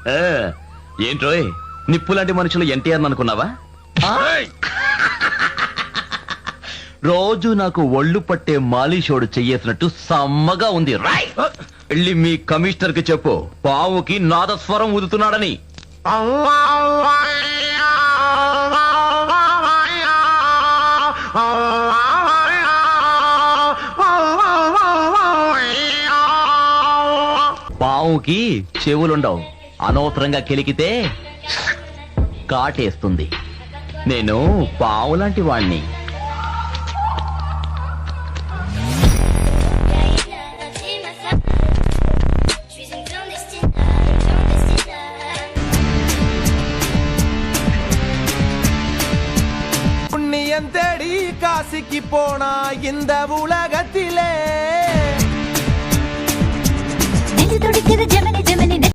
ఏంట్రోయ్ నిప్పులాంటి మనుషులు ఎన్టీఆర్ అనుకున్నావా? రోజు నాకు ఒళ్ళు పట్టే మాలిషోడు చెయ్యేసినట్టు సమ్మగా ఉంది. రాయ్ వెళ్ళి మీ కమిషనర్ కి చెప్పు, పావుకి నాదస్వరం ఊదుతున్నాడని. పావుకి చెవులుండవు, అనవసరంగా కెలికితే కాటేస్తుంది. నేను పావు లాంటి వాణ్ణి. புண்ணியம் தேடி காசிக்கு போனா இந்த உலகத்திலே நெஞ்சு துடிக்குது ஜெமினி ஜெமினி